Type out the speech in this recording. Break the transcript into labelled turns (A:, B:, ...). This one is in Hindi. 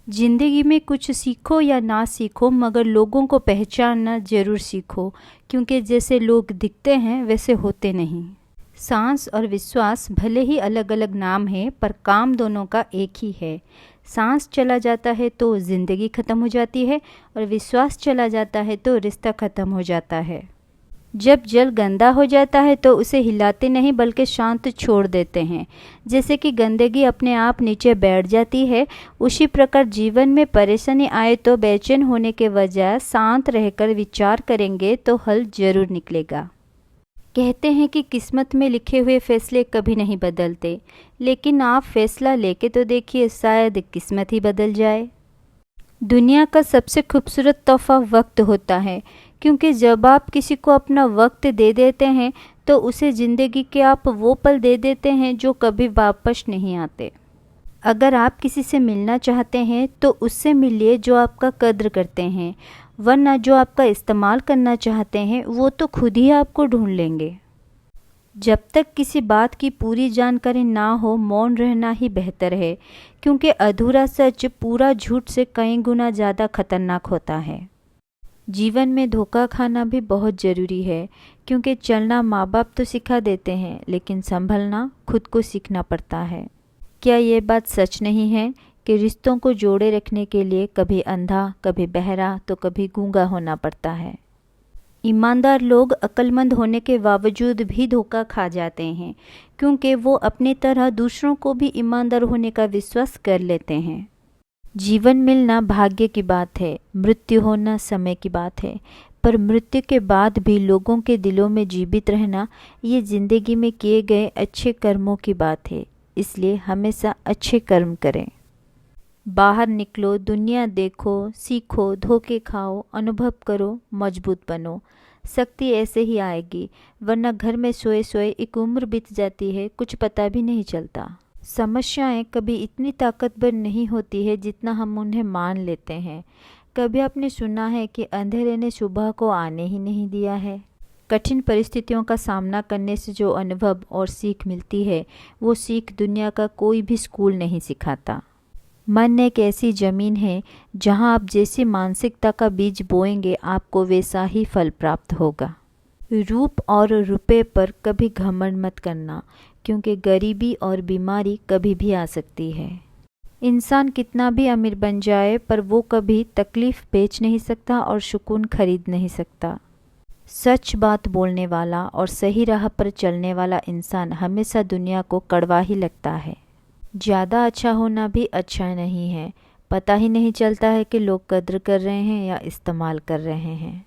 A: जिंदगी में कुछ सीखो या ना सीखो, मगर लोगों को पहचानना जरूर सीखो, क्योंकि जैसे लोग दिखते हैं वैसे होते नहीं। सांस और विश्वास भले ही अलग अलग नाम है, पर काम दोनों का एक ही है। सांस चला जाता है तो जिंदगी खत्म हो जाती है, और विश्वास चला जाता है तो रिश्ता खत्म हो जाता है। जब जल गंदा हो जाता है तो उसे हिलाते नहीं बल्कि शांत छोड़ देते हैं। जैसे कि गंदगी अपने आप नीचे बैठ जाती है, उसी प्रकार जीवन में परेशानी आए तो बेचैन होने के बजाय शांत रहकर विचार करेंगे तो हल जरूर निकलेगा। कहते हैं कि किस्मत में लिखे हुए फैसले कभी नहीं बदलते, लेकिन आप फैसला लेके तो देखिए, शायद किस्मत ही बदल जाए। दुनिया का सबसे खूबसूरत तोहफा वक्त होता है, क्योंकि जब आप किसी को अपना वक्त दे देते हैं तो उसे ज़िंदगी के आप वो पल दे देते हैं जो कभी वापस नहीं आते। अगर आप किसी से मिलना चाहते हैं तो उससे मिलिए जो आपका कद्र करते हैं, वरना जो आपका इस्तेमाल करना चाहते हैं वो तो खुद ही आपको ढूंढ लेंगे। जब तक किसी बात की पूरी जानकारी ना हो, मौन रहना ही बेहतर है, क्योंकि अधूरा सच पूरा झूठ से कई गुना ज़्यादा खतरनाक होता है। जीवन में धोखा खाना भी बहुत ज़रूरी है, क्योंकि चलना माँ बाप तो सिखा देते हैं, लेकिन संभलना खुद को सीखना पड़ता है। क्या ये बात सच नहीं है कि रिश्तों को जोड़े रखने के लिए कभी अंधा, कभी बहरा, तो कभी गूंगा होना पड़ता है। ईमानदार लोग अक्लमंद होने के बावजूद भी धोखा खा जाते हैं, क्योंकि वो अपनी तरह दूसरों को भी ईमानदार होने का विश्वास कर लेते हैं। जीवन मिलना भाग्य की बात है, मृत्यु होना समय की बात है, पर मृत्यु के बाद भी लोगों के दिलों में जीवित रहना, ये जिंदगी में किए गए अच्छे कर्मों की बात है। इसलिए हमेशा अच्छे कर्म करें। बाहर निकलो, दुनिया देखो, सीखो, धोखे खाओ, अनुभव करो, मजबूत बनो। शक्ति ऐसे ही आएगी, वरना घर में सोए सोए एक उम्र बीत जाती है, कुछ पता भी नहीं चलता। समस्याएं कभी इतनी ताकतवर नहीं होती है जितना हम उन्हें मान लेते हैं। कभी आपने सुना है कि अंधेरे ने सुबह को आने ही नहीं दिया है? कठिन परिस्थितियों का सामना करने से जो अनुभव और सीख मिलती है, वो सीख दुनिया का कोई भी स्कूल नहीं सिखाता। मन एक ऐसी जमीन है जहां आप जैसी मानसिकता का बीज बोएंगे, आपको वैसा ही फल प्राप्त होगा। रूप और रुपए पर कभी घमंड मत करना, क्योंकि गरीबी और बीमारी कभी भी आ सकती है। इंसान कितना भी अमीर बन जाए, पर वो कभी तकलीफ बेच नहीं सकता और सुकून खरीद नहीं सकता। सच बात बोलने वाला और सही राह पर चलने वाला इंसान हमेशा दुनिया को कड़वा ही लगता है। ज़्यादा अच्छा होना भी अच्छा नहीं है, पता ही नहीं चलता है कि लोग कद्र कर रहे हैं या इस्तेमाल कर रहे हैं।